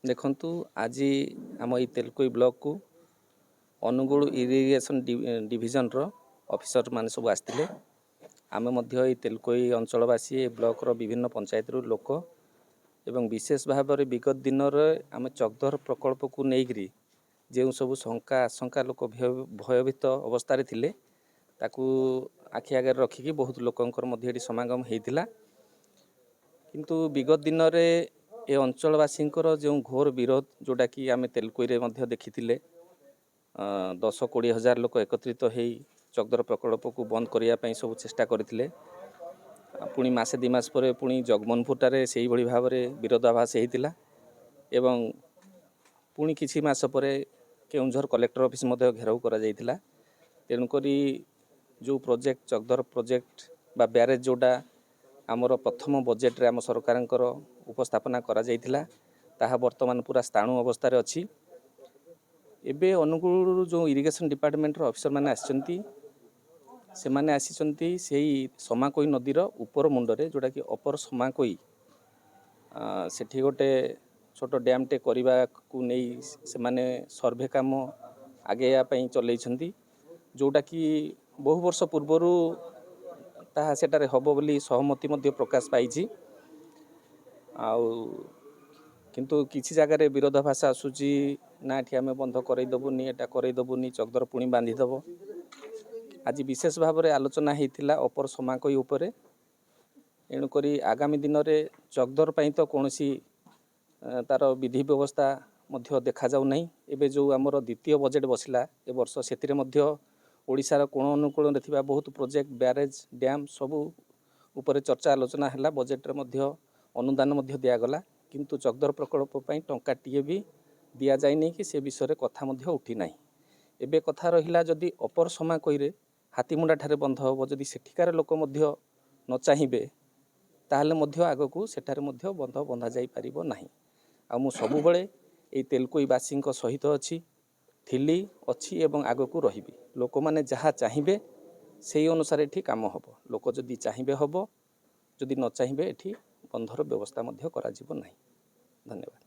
देखु आज आम ये तेलकोई ब्लॉक को अनुगुल इरिगेशन डिविजन रो ऑफिसर मान सब आसते आम तेलकोई अंचलवासी ब्लॉक रो विभिन्न पंचायत लोक एवं विशेष भाव में विगत दिन आम चकधर प्रकल्प को लेकर जो सब शंका आशंका लोक भयभीत अवस्था थिले ताकू आखि आगे रखिकी बहुत लोकंकर समागम होता किंतु विगत दिन में ए अंचलवासी जो घोर विरोध जोटा कि आम तेलकोई देखी 10-20 हजार लोक एकत्रित हो चकधर प्रकल्प को बंद करने सब चेष्टा करते पुणी मसे 2 मास पर पुणी जगमोहनपुर से भाई भाव में विरोधाभास होता एवं पुणी किछि मास पर केउंझर कलेक्टर ऑफिस घेराव करा जायतिला तेणुक जो प्रोजेक्ट चकधर प्रोजेक्ट बा ब्यारेज जोटा आमर प्रथम बजेट रे आम सरकार उपस्थापना करा जायतिला ताहा वर्तमान पूरा स्थाणु अवस्था अच्छी एबे अनुगुल जो इरिगेशन डिपार्टमेंट रो ऑफिसर माने आछंती से माने आसीचंती सेही समाकोई नदीर ऊपर मुंडरे जोटा कि अपर समाकोई सेठी गोटे छोट डैम टे करने को नहीं से माने सर्वे काम आगे चलई जोटा कि बहु वर्ष पूर्वर ताहा सेटारे हबो बोली सहमति मध्य प्रकाश पाई किंतु किसी जगह विरोधाभास आसूची ना एठी आमे बंध करईदेबुनी एटा करईदेबुनी चकधर पुणी बांधिदेव आज विशेष भाव में आलोचना होता अपर समाकोई उपरे एणुक आगामी दिन में चकधर तो कौन तार विधि व्यवस्था देखा जाऊ नहीं एबे जो आमर द्वितीय बजेट बसला ए वर्ष से ओडिशार कोण अनुकूल बहुत प्रोजेक्ट ब्यारेज डैम सबू उपरे चर्चा आलोचना है बजेट रे अनुदान दिगला किंतु चकधर प्रकल्प टंकाटे भी दि जाए नहीं कि से विषय कथा उठी ना एबे कथा रहिला जदि अपर समाकोई हाथीमुंडा ठारे बंध हम जदि सेठिकार लोक न चाहिए ताहले आग को सेठारे बंध बंधा जाई परिबो नाही आ मु सबुबले ए तेलकोईवासी सहित अच्छी थिली अच्छी एवं आग को रही लोक मैंने जहाँ चाहिए से अनुसार ये काम हम लोक जदि चाहिए हम जदि न चाहिए ये बंधर व्यवस्था करा जिवो नाही। धन्यवाद।